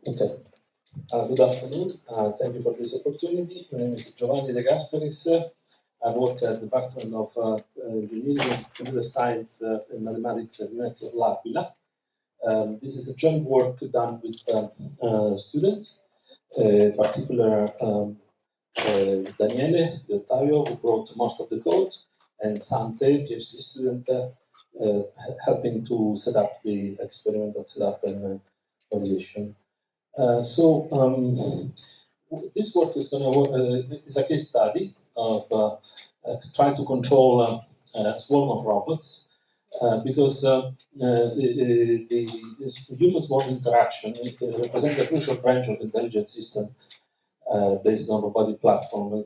Okay. Good afternoon. Thank you for this opportunity. My name is Giovanni De Gasperis. I work at the Department of Engineering, Computer Science, and Mathematics at the University of L'Aquila. This is a joint work done with students, particular Daniele De Ottavio, who wrote most of the code, and Sante, PhD student, helping to set up the experimental setup and validation. This work is going to is a case study of trying to control a swarm of robots because the human-swarm interaction represents a crucial branch of the intelligent system based on robotic platform.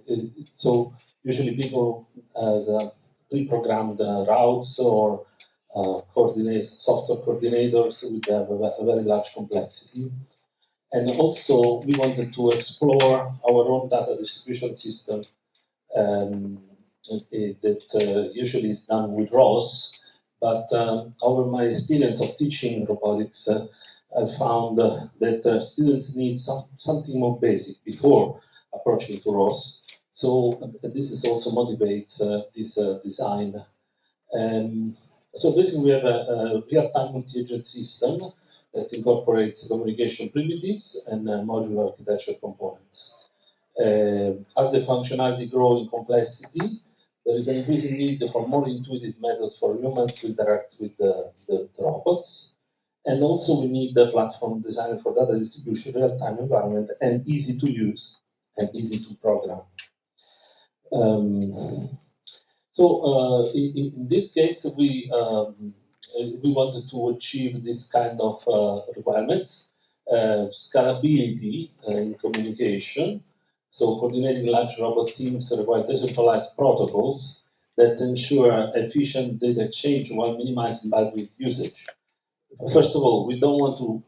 So usually people as pre-programmed routes or software coordinators would have a very large complexity. And also, we wanted to explore our own data distribution system that usually is done with ROS. But over my experience of teaching robotics, I found that students need something more basic before approaching to ROS. So this is also motivates this design. So basically, we have a real-time multi-agent system that incorporates communication primitives and modular architecture components. As the functionality grows in complexity, there is an increasing need for more intuitive methods for humans to interact with the robots. And also, we need a platform designed for data distribution, real-time environment, and easy to use and easy to program. In this case, we wanted to achieve this kind of requirements, scalability in communication. So coordinating large robot teams require decentralized protocols that ensure efficient data exchange while minimizing bandwidth usage. First of all, we don't want to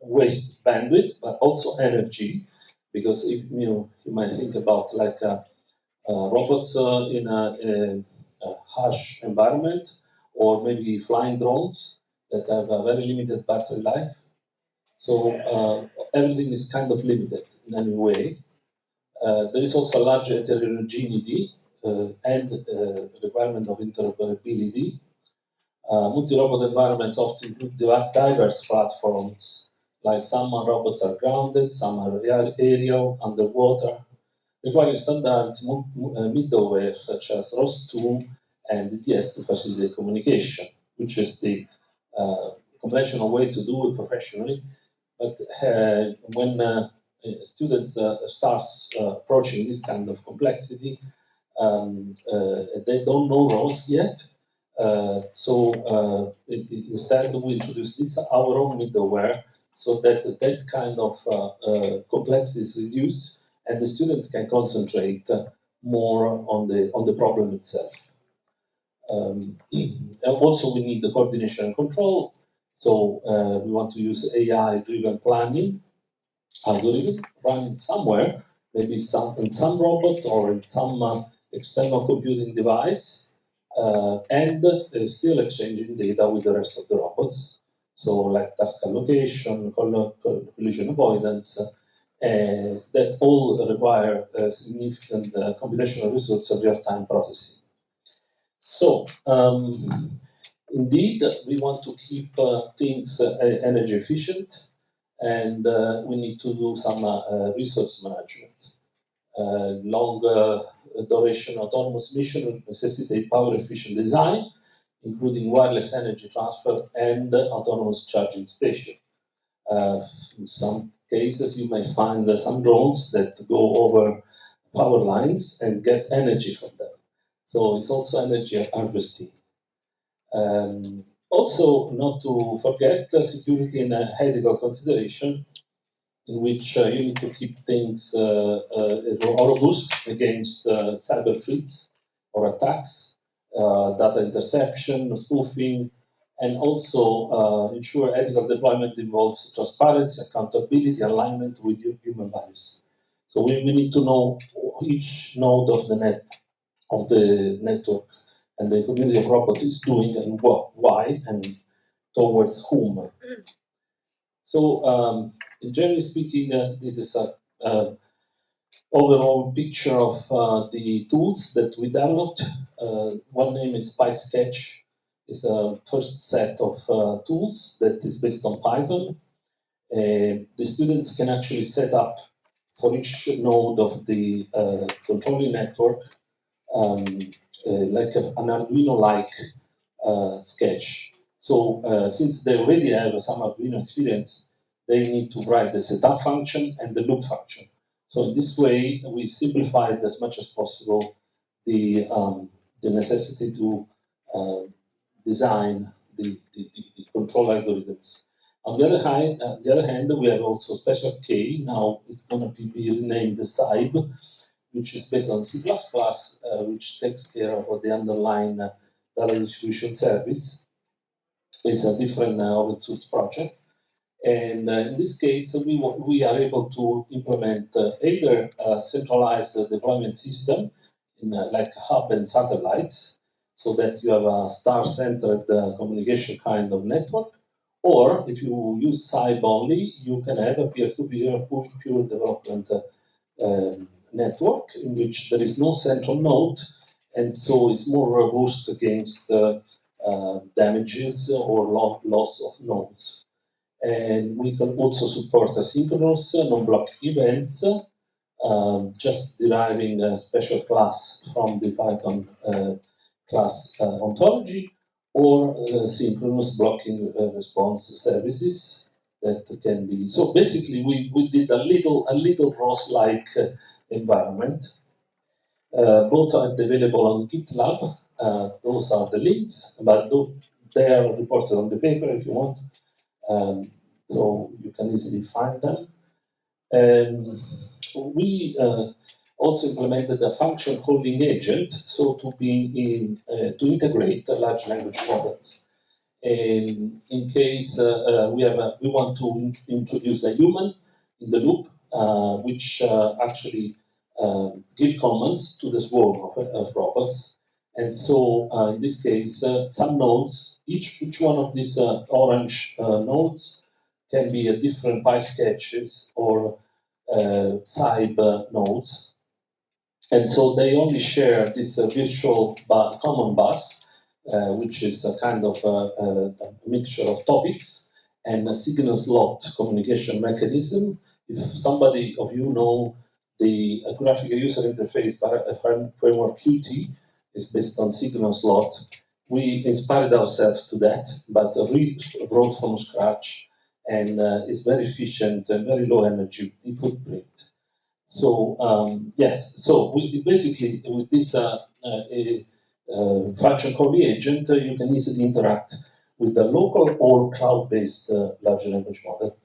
waste bandwidth, but also energy, because if you might think about like robots in a harsh environment, or maybe flying drones that have a very limited battery life. So everything is kind of limited in any way. There is also a large heterogeneity and requirement of interoperability. Multi-robot environments often include diverse platforms, like some robots are grounded, some are aerial, underwater, requiring standards middleware such as ROS2 and DTS to facilitate communication, which is the conventional way to do it professionally. But when students start approaching this kind of complexity, they don't know ROS yet. Instead, we introduce this our own middleware so that that kind of complexity is reduced and the students can concentrate more on the problem itself. Also, we need the coordination and control. So we want to use AI-driven planning algorithm running somewhere, maybe in some robot or in some external computing device, and still exchanging data with the rest of the robots. So like task allocation, collision avoidance, that all require significant computational resources of real-time processing. So, indeed, we want to keep things energy efficient, and we need to do some resource management. Long duration autonomous mission necessitate power efficient design, including wireless energy transfer and autonomous charging station. In some cases, you may find some drones that go over power lines and get energy from them. So it's also energy harvesting. Also, not to forget security and ethical consideration, in which you need to keep things robust against cyber threats or attacks, data interception, spoofing, and also ensure ethical deployment involves transparency, accountability, alignment with human values. So we need to know each node of the network and the community of robots is doing and what, why, and towards whom. So, generally speaking, this is a overall picture of the tools that we developed. One name is PySketch. It's a first set of tools that is based on Python. The students can actually set up for each node of the controlling network um, like an Arduino-like sketch. So since they already have some Arduino experience, they need to write the setup function and the loop function. So in this way, we simplified as much as possible the necessity to uh, design the control algorithms. On the other hand, we have also special K. Now it's going to be renamed the SIBE, which is based on C++, which takes care of the underlying data distribution service. It's a different open source project. And in this case, we are able to implement either a centralized deployment system in like hub and satellites, so that you have a star-centered communication kind of network. Or if you use SIBE only, you can have a peer-to-peer, pure development network in which there is no central node, and so it's more robust against damages or loss of nodes. And we can also support asynchronous non-blocking events, just deriving a special class from the Python class ontology, or synchronous blocking response services that can be. So basically, we did a little ROS-like environment. Both are available on GitLab. Those are the links, but they are reported on the paper if you want. So you can easily find them. We also implemented a function calling agent, so to integrate large language models. In case we want to introduce a human in the loop, which actually give commands to the swarm of robots. And so in this case, some nodes, each one of these orange nodes can be a different PySketches or SIBE nodes. And so they only share this virtual common bus, which is a kind of a mixture of topics and a signal slot communication mechanism. If somebody of you know the graphical user interface framework Qt is based on signal slot, we inspired ourselves to that, but wrote from scratch, and it's very efficient and very low energy footprint. So yes, so basically with this function called the agent, you can easily interact with the local or cloud-based large language model.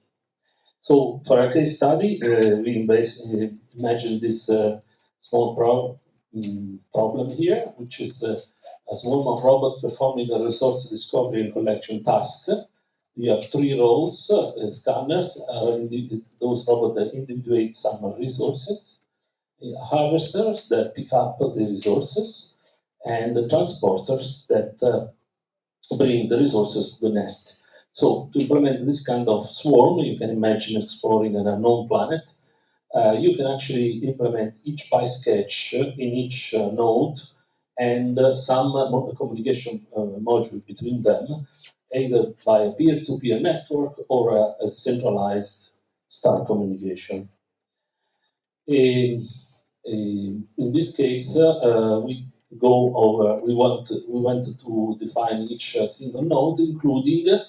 So for our case study, we basically imagine this small problem here, which is a swarm of robots performing a resource discovery and collection task. You have three roles, scanners, those robots that individuate some resources, harvesters that pick up the resources, and the transporters that bring the resources to the nest. So to implement this kind of swarm, you can imagine exploring an unknown planet. You can actually implement each PySketch in each node and some communication module between them, either by a peer-to-peer network or a centralized star communication. In this case, we wanted to define each single node, including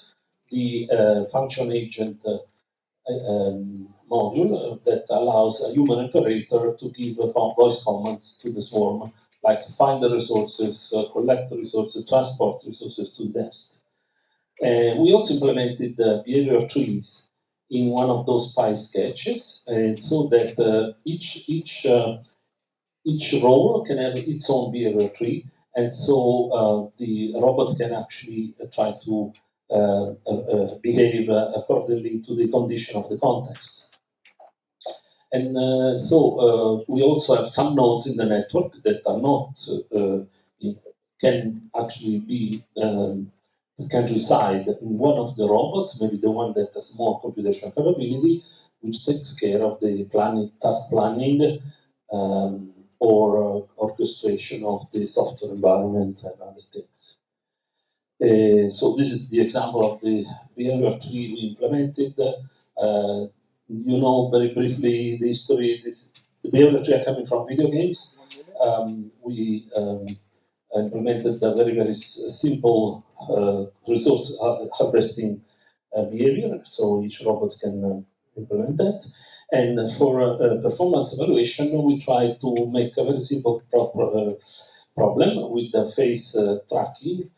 the function agent module that allows a human operator to give voice commands to the swarm, like find the resources, collect the resources, transport resources to the nest. We also implemented behavior trees in one of those PySketches, and so that each role can have its own behavior tree, and so the robot can actually try to behave accordingly to the condition of the context. And so we also have some nodes in the network that are not can actually be can reside in one of the robots, maybe the one that has more computational capability, which takes care of the task planning, or orchestration of the software environment and other things. So this is the example of the behavior tree we implemented. You know very briefly the history. The behavior tree are coming from video games. We implemented a very simple resource harvesting behavior, so each robot can implement that. And for performance evaluation, we try to make a very simple problem with the face tracking.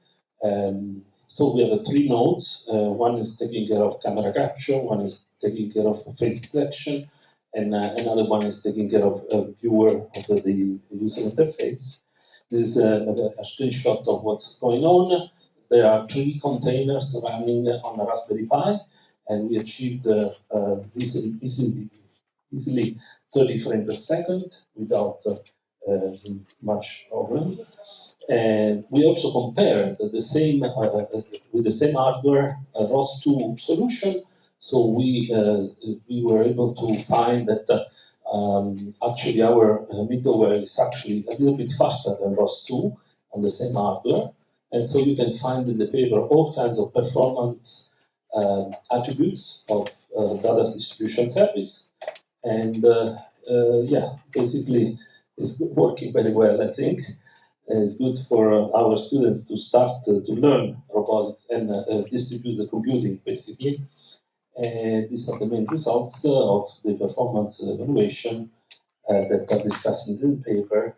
So we have 3 nodes. One is taking care of camera capture, one is taking care of face detection, and another one is taking care of viewer of the user interface. This is a screenshot of what's going on. There are 3 containers running on a Raspberry Pi, and we achieved easily 30 frames per second without much problem. And we also compared the same with the same hardware ROS2 solution. So we were able to find that actually our middleware is actually a little bit faster than ROS2 on the same hardware. And so you can find in the paper all kinds of performance attributes of data distribution service. And yeah, basically it's working very well, I think. It's good for our students to start to learn robotics and distribute the computing, basically. And these are the main results of the performance evaluation that are discussed in the paper.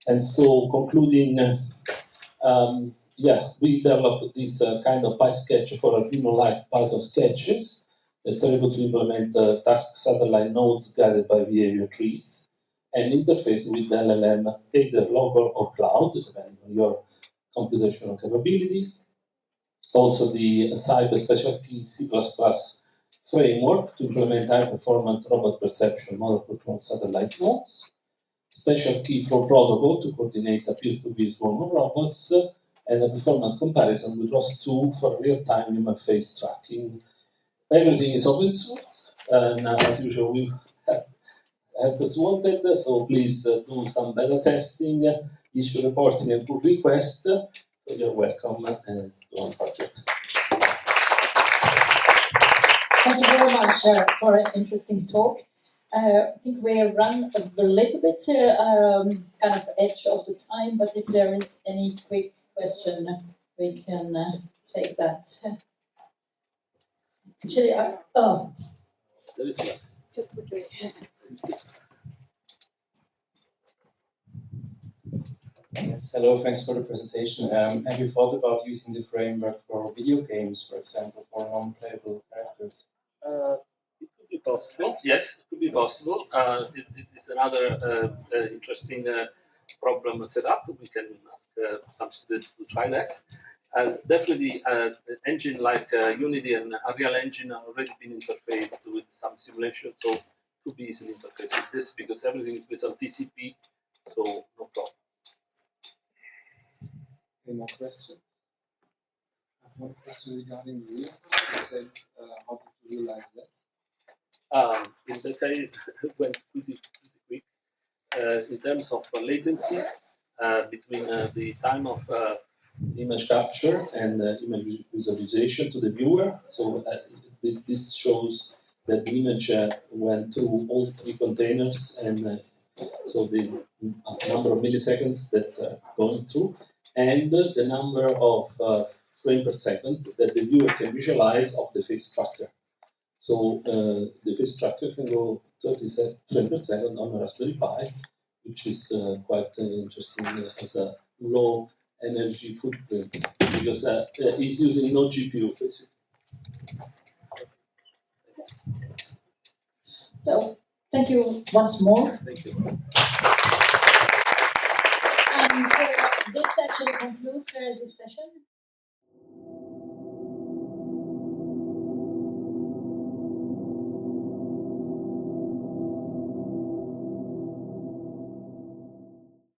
And so, concluding, yeah, we developed this kind of PySketch for Arduino-like Python sketches that are able to implement task satellite nodes guided by behavior trees and interface with the LLM, either local or cloud, depending on your computational capability. Also, the Cyber Specialty C++ framework to implement high-performance robot perception model control satellite nodes. Special key flow protocol to coordinate a peer-to-peer swarm of robots, and a performance comparison with ROS2 for real-time human face tracking. Everything is open source, and as usual, we have helpers wanted, so please do some beta testing, issue reporting, and pull requests. So you're welcome to our project. Thank you very much for an interesting talk. I think we run a little bit kind of edge of the time, but if there is any quick question, we can take that. Actually, oh. There is one. Just quickly. Yes, hello, thanks for the presentation. Have you thought about using the framework for video games, for example, for non-playable characters? It could be possible. Yes, it could be possible. It is another interesting problem set up. We can ask some students to try that. Definitely, an engine like Unity and Unreal Engine are already been interfaced with some simulation, so it could be easily interfaced with this because everything is based on TCP, so no problem. Any more questions? I have one question regarding real time. You said how did you realize that? In the case, it went pretty quick. In terms of latency between the time of image capture and image visualization to the viewer. So this shows that the image went through all 3 containers, and so the number of milliseconds that are going through, and the number of frames per second that the viewer can visualize of the face tracker. So the face tracker can go 30 frames per second on a Raspberry Pi, which is quite interesting as a low energy footprint because it's using no GPU basically. So thank you once more. Thank you. And this actually concludes this session.